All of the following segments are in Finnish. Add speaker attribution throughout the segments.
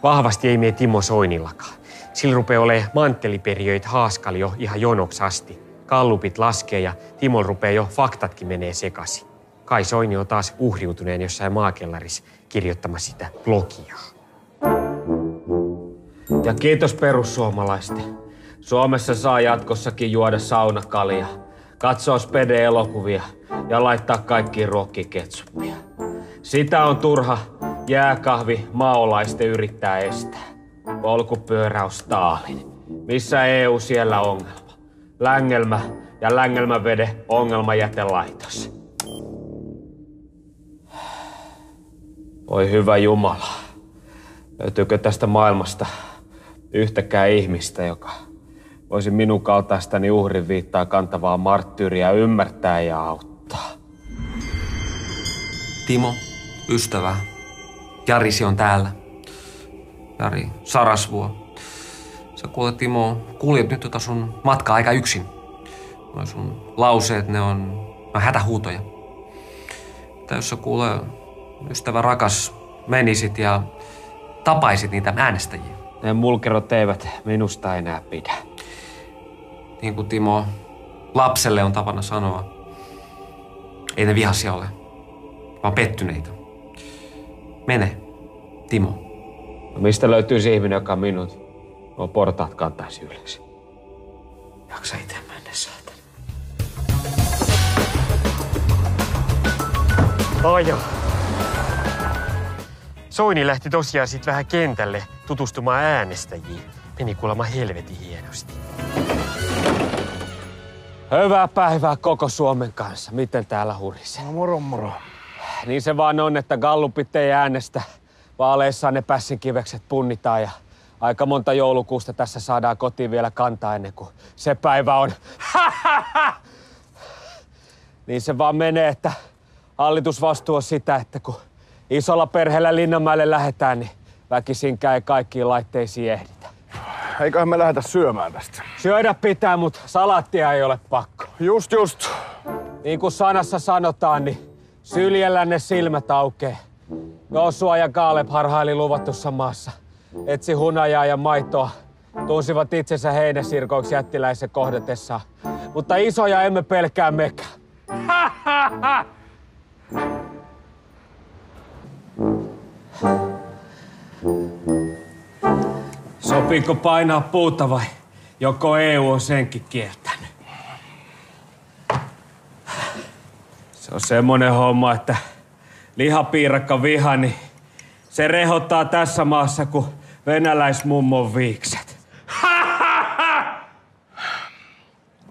Speaker 1: Vahvasti ei mene Timo Soinillakaan. Sillä rupeaa olemaan mantteliperijöitä haaskali jo ihan jonoksi asti. Gallupit laskee ja Timon rupeaa jo faktatkin menee sekaisin. Kai Soini on taas uhriutuneen jossain maakellarissa kirjoittamassa sitä blogia.
Speaker 2: Ja kiitos perussuomalaisten. Suomessa saa jatkossakin juoda saunakalia, katsoa spede-elokuvia ja laittaa kaikkiin ruokkiin ketsuppia. Sitä on turha jääkahvi maolaisten yrittää estää. Polkupyöräys Stalin. Missä EU siellä ongelma? Längelmä ja Längelmävede ongelmajätelaitos. Oi hyvä Jumala. Löytyykö tästä maailmasta yhtäkään ihmistä, joka voisi minun kaltaistani uhrin viittaa kantavaa marttyyriä ymmärtää ja auttaa?
Speaker 3: Timo, ystävä. Jarisi on täällä. Jari Sarasvuo. Sä kuule, Timo, kuljet nyt tota sun matkaa aika yksin. Noi sun lauseet, ne on hätähuutoja. Mutta jos sä kuule, ystävä rakas, menisit ja tapaisit niitä äänestäjiä.
Speaker 2: Ne mulkerot eivät minusta enää pidä.
Speaker 3: Niin kuin Timo lapselle on tapana sanoa, ei ne vihaisia ole, vaan pettyneitä. Mene, Timo.
Speaker 2: No mistä löytyisi ihminen, joka minut nuo portaat kantaisi ylös? Jaksa itse mennä, saatana.
Speaker 1: Aja. Soini lähti tosiaan sit vähän kentälle tutustumaan äänestäjiin. Meni kuulemma helvetin hienosti.
Speaker 2: Hyvää päivää koko Suomen kanssa. Miten täällä hurisee?
Speaker 4: No moro moro.
Speaker 2: Niin se vaan on, että gallupit ei äänestä. Vaaleissaan ne pässinkivekset punnitaan ja aika monta joulukuusta tässä saadaan kotiin vielä kantaa ennen kuin se päivä on. Niin se vaan menee, että hallitusvastuu on sitä, että kun isolla perheellä Linnanmäelle lähdetään, niin väkisinkään ei kaikkiin laitteisiin ehditä.
Speaker 4: Eiköhän me lähdetä syömään tästä.
Speaker 2: Syödä pitää, mutta salaattia ei ole pakko.
Speaker 4: Just.
Speaker 2: Niin kuin sanassa sanotaan, niin syljellä ne silmät aukee. Joosua ja Kaaleb harhaili luvattussa maassa. Etsi hunajaa ja maitoa. Tunsivat itsensä heinäsirkoiksi jättiläisen kohdatessaan. Mutta isoja emme pelkää mekään. Sopiiko painaa puuta vai joko EU on senkin kieltänyt? Se on semmonen homma, että lihapiirakka viha, niin se rehottaa tässä maassa kuin venäläismummon viikset.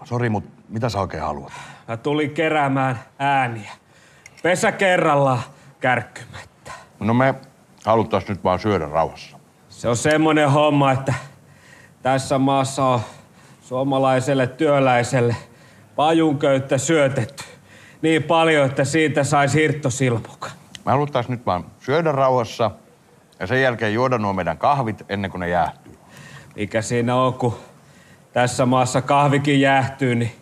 Speaker 4: Sori, mut mitä sä oikein haluat?
Speaker 2: Mä tulin keräämään ääniä. Pesä kerrallaan kärkkymättä.
Speaker 4: No me haluttais nyt vaan syödä rauhassa.
Speaker 2: Se on semmonen homma, että tässä maassa on suomalaiselle työläiselle pajunköyttä syötetty niin paljon, että siitä saisi hirttosilmuka.
Speaker 4: Me haluttais nyt vaan syödä rauhassa ja sen jälkeen juoda nuo meidän kahvit ennen kuin ne jäähtyy.
Speaker 2: Mikä siinä on, kun tässä maassa kahvikin jäähtyy, niin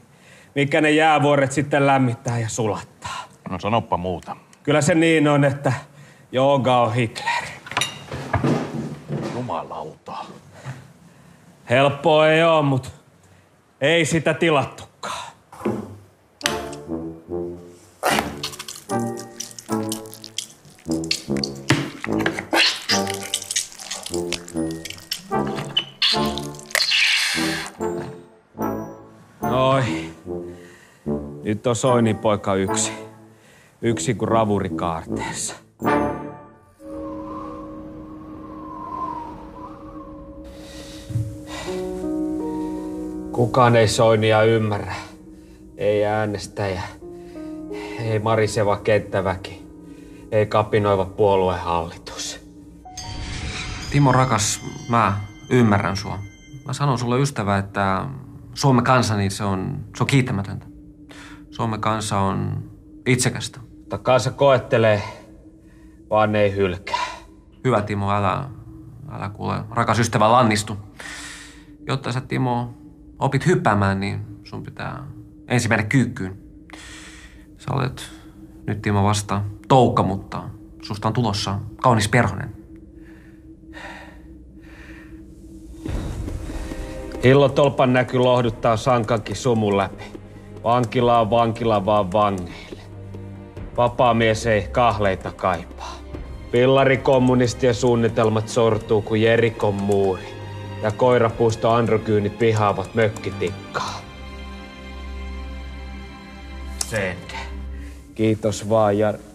Speaker 2: mikä ne jäävuoret sitten lämmittää ja sulattaa?
Speaker 4: No sanoppa muuta.
Speaker 2: Kyllä se niin on, että jooga on Hitler.
Speaker 4: Jumalauta.
Speaker 2: Helppoa ei oo, mut ei sitä tilattukaan. Noi. Nyt on Soinin poika yksi. Yksi kuin ravuri kaarteessa. Kukaan ei Soinia ymmärrä. Ei äänestäjä. Ei mariseva kenttäväki. Ei kapinoiva puoluehallitus.
Speaker 3: Timo rakas, mä ymmärrän sua. Mä sanon sulle ystävä, että Suomen kansa, niin se on kiittämätöntä. Suomen kansa on itsekästä.
Speaker 2: Mutta kansa koettelee, vaan ei hylkää.
Speaker 3: Hyvä Timo, älä kuule, rakas ystävä, lannistu. Jotta sä, Timo, opit hyppäämään, niin sun pitää ensin mennä kyykkyyn. Sä olet nyt, Timo, vasta toukka, mutta susta on tulossa kaunis perhonen.
Speaker 2: Hillotolpan näky lohduttaa sankankin sumun läpi. Vankila on vankila vaan vangeille. Vapaamies ei kahleita kaipaa. Pillarikommunistien suunnitelmat sortuu kuin Jerikon muuri. Ja koirapuusto androkyynit vihaavat mökkitikkaa. Sen. Kiitos vaan, Jari.